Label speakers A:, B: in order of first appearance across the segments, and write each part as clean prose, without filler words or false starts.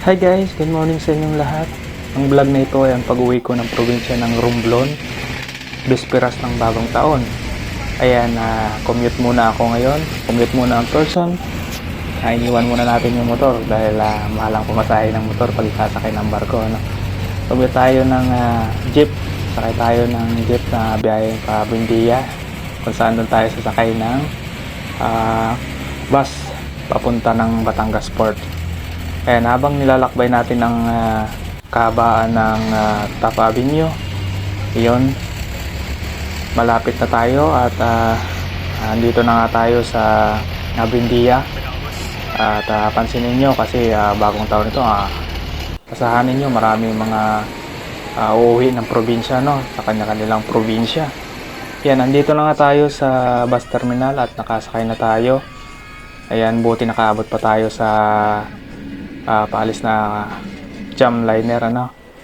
A: Hi guys, good morning sa inyong lahat. Ang vlog na ito ay ang pag-uwi ko ng probinsya ng Romblon, bisperas ng bagong taon. Ayan, commute muna ako ngayon. Commute muna ang person. Iniwan muna natin yung motor dahil mahal ang pumasahe ng motor pag sasakay ng barko. Commute tayo ng jeep. Sakay tayo ng jeep na biyahe pa Buendia, kung saan doon tayo sasakay ng bus papunta ng Batangas Port. Ayan, habang nilalakbay natin ang kahabaan ng Taft Avenue, yun, malapit na tayo at dito na nga tayo sa Buendia. At pansinin nyo kasi bagong taon ito, kasahanin nyo maraming mga uuwi ng probinsya, no, sa kanilang probinsya. Yan, andito na nga tayo sa bus terminal at nakasakay na tayo. Ayan, buti nakaabot pa tayo sa paalis na jam liner,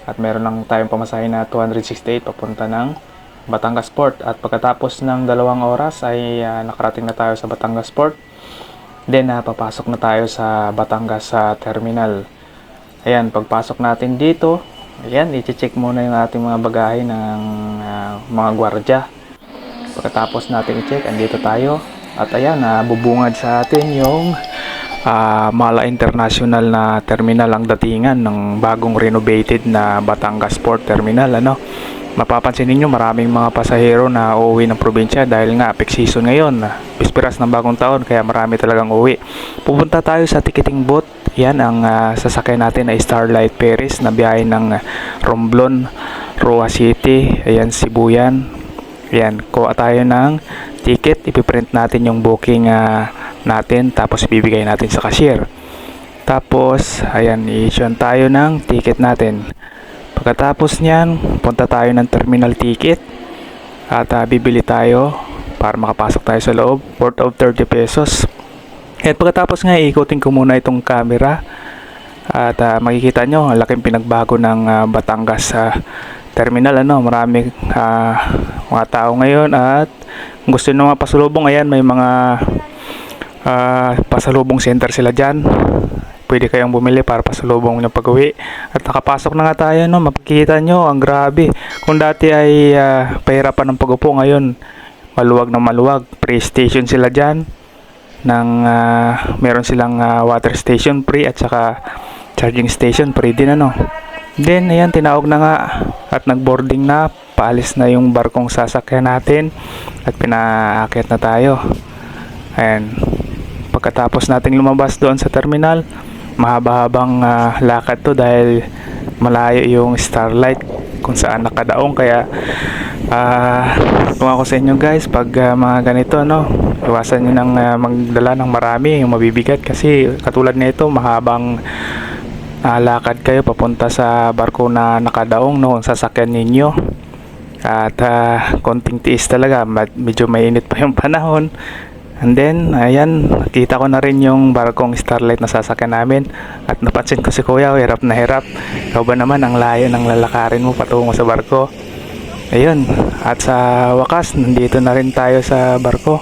A: at meron lang tayong pamasahe na 268 papunta ng Batangas Port. At pagkatapos ng 2 oras ay nakarating na tayo sa Batangas Port. Then papasok na tayo sa Batangas terminal. Ayan, pagpasok natin dito, ayan, i-check muna yung ating mga bagahe ng mga gwardya. Pagkatapos natin i-check, andito tayo. At ayan, bubungad sa atin yung Mala International na terminal ang datingan ng bagong renovated na Batangas Port Terminal. Mapapansin niyo maraming mga pasahero na uuwi ng probinsya dahil nga peak season ngayon, bisperas ng bagong taon, kaya marami talagang uuwi. Pupunta tayo sa ticketing booth. Yan ang sasakyan natin ay Starlight Ferries na biyahe ng Romblon, Roa City, ayan, Sibuyan. Ayan, kuha tayo ng ticket, ipiprint natin yung booking natin, tapos ibibigay natin sa cashier. Tapos ayan, i-issue tayo ng ticket natin. Pagkatapos niyan, punta tayo ng terminal ticket at bibili tayo para makapasok tayo sa loob, worth of 30 pesos. At pagkatapos nga, iikutin ko muna itong camera at makikita nyo ang laking pinagbago ng Batangas terminal. Marami mga tao ngayon at gusto nyo mga pasalubong. Ayan, may mga pasalubong center sila dyan. Pwede kayong bumili para pasalubong nyo pag-uwi. At nakapasok na nga tayo, makikita nyo ang grabe. Kung dati ay pahirapan ng pag-upo, ngayon maluwag na maluwag. Pre-station sila dyan meron silang water station free at saka charging station free din. Then ayan, tinawag na nga at nag-boarding na. Paalis na yung barkong sasakyan natin at pinaakyat na tayo. Ayan, pagkatapos nating lumabas doon sa terminal, mahaba-habang lakad to dahil malayo yung Starlight kung saan nakadaong. Kaya kung ako sa inyo guys, pag mga ganito, iwasan nyo nang magdala ng marami, yung mabibigat, kasi katulad nito, mahabang lakad kayo papunta sa barko na nakadaong, kung sasakyan ninyo. At konting tiis talaga, medyo mainit pa yung panahon. And then ayan, nakita ko na rin yung barkong Starlight na sasakyan namin at napansin ko si kuya, hirap na hirap. Ikaw ba naman, ang layo ng lalakarin mo patungo sa barko. Ayun, at sa wakas nandito na rin tayo sa barko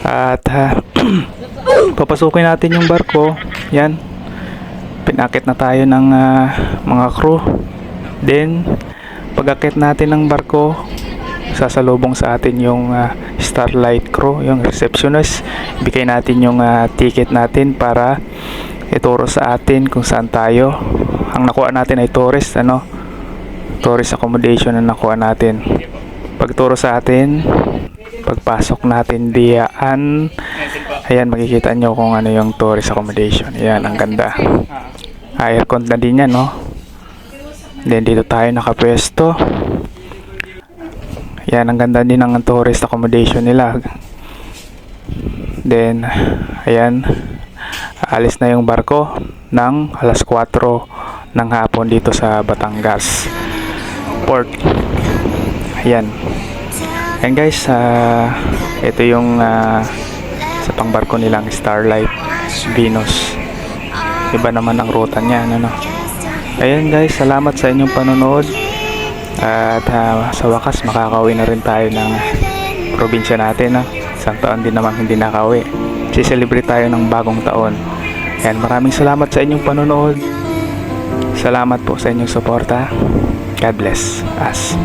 A: at papasukin natin yung barko. Yan, pinakit na tayo ng mga crew. Then pag-akit natin ng barko, sasalubong sa atin yung Starlight crew, yung receptionist. Bigay natin yung ticket natin para ituro sa atin kung saan tayo. Ang nakuha natin ay tourist accommodation na nakuha natin. Pagturo sa atin, pagpasok natin diyan, ayan, makikita nyo kung ano yung tourist accommodation. Ayan, ang ganda. Aircon na din yan, Then dito tayo nakapwesto. Yan, ang ganda din ng tourist accommodation nila. Then ayan, alis na yung barko ng alas 4 ng hapon dito sa Batangas Port. Ayan. And guys, ito yung sa pangbarko nilang Starlight Venus. Iba naman ang ruta niya, Ayan guys, salamat sa inyong panonood. At sa wakas, makakauwi na rin tayo ng probinsya natin. Isang taon din naman hindi nakauwi. Si-celebrate tayo ng bagong taon. Ayan, maraming salamat sa inyong panonood. Salamat po sa inyong suporta. God bless us.